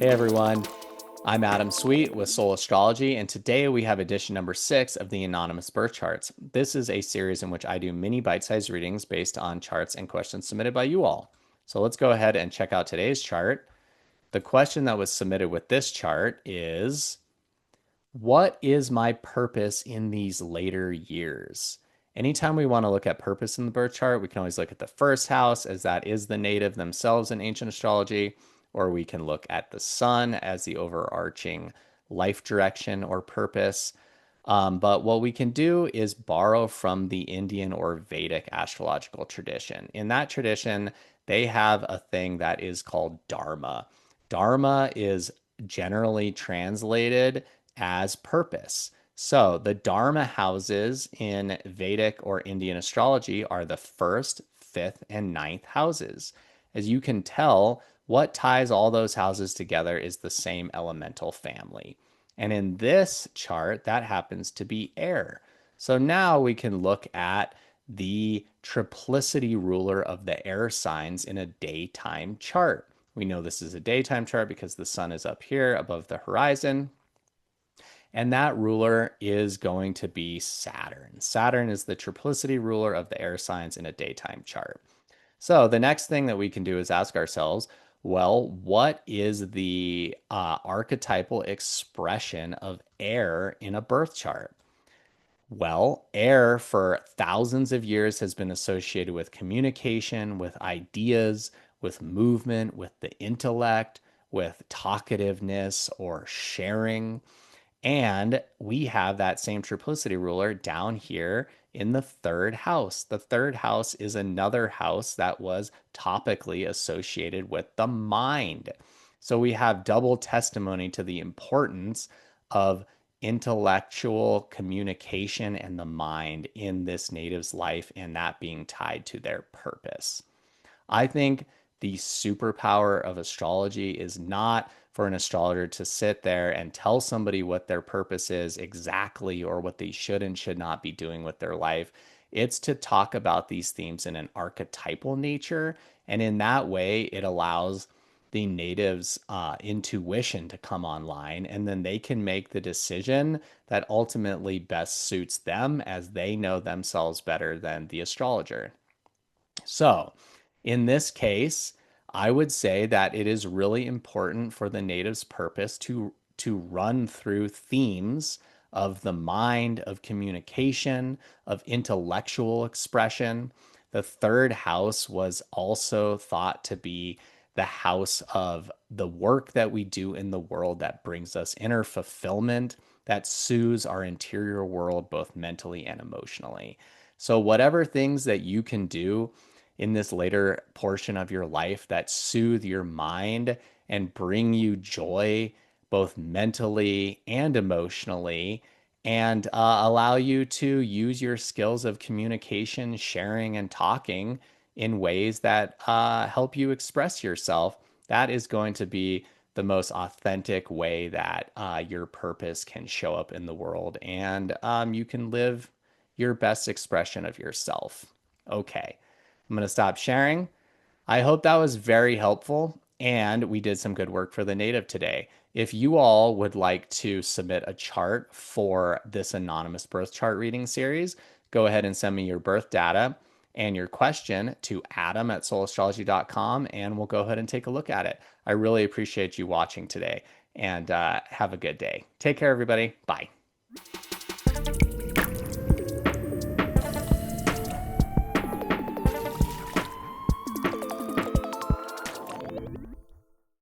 Hey everyone, I'm Adam Sweet with Soul Astrology, and today we have edition number 6 of the Anonymous Birth Charts. This is a series in which I do mini bite-sized readings based on charts and questions submitted by you all. So let's go ahead and check out today's chart. The question that was submitted with this chart is, what is my purpose in these later years? Anytime we want to look at purpose in the birth chart, we can always look at the first house, as that is the native themselves in ancient astrology, or we can look at the sun as the overarching life direction or purpose. But what we can do is borrow from the Indian or Vedic astrological tradition. In that tradition, they have a thing that is called Dharma. Dharma is generally translated as purpose. So the Dharma houses in Vedic or Indian astrology are the first, fifth, and ninth houses. As you can tell, what ties all those houses together is the same elemental family. And in this chart, that happens to be air. So now we can look at the triplicity ruler of the air signs in a daytime chart. We know this is a daytime chart because the sun is up here above the horizon. And that ruler is going to be Saturn. Saturn is the triplicity ruler of the air signs in a daytime chart. So the next thing that we can do is ask ourselves, well, what is the archetypal expression of air in a birth chart? Well, air for thousands of years has been associated with communication, with ideas, with movement, with the intellect, with talkativeness or sharing. And we have that same triplicity ruler down here in the third house. The third house is another house that was topically associated with the mind. So we have double testimony to the importance of intellectual communication and the mind in this native's life, and that being tied to their purpose. I think the superpower of astrology is not for an astrologer to sit there and tell somebody what their purpose is exactly or what they should and should not be doing with their life. It's to talk about these themes in an archetypal nature. And in that way, it allows the natives' intuition to come online, and then they can make the decision that ultimately best suits them as they know themselves better than the astrologer. So, in this case, I would say that it is really important for the native's purpose to run through themes of the mind, of communication, of intellectual expression. The third house was also thought to be the house of the work that we do in the world that brings us inner fulfillment, that soothes our interior world both mentally and emotionally. So, whatever things that you can do in this later portion of your life that soothe your mind and bring you joy, both mentally and emotionally, and allow you to use your skills of communication, sharing, and talking in ways that help you express yourself. That is going to be the most authentic way that your purpose can show up in the world, and you can live your best expression of yourself. Okay, I'm going to stop sharing. I hope that was very helpful and we did some good work for the native today. If you all would like to submit a chart for this anonymous birth chart reading series, go ahead and send me your birth data and your question to adam@soulastrology.com, and we'll go ahead and take a look at it. I really appreciate you watching today, and have a good day. Take care, everybody. Bye.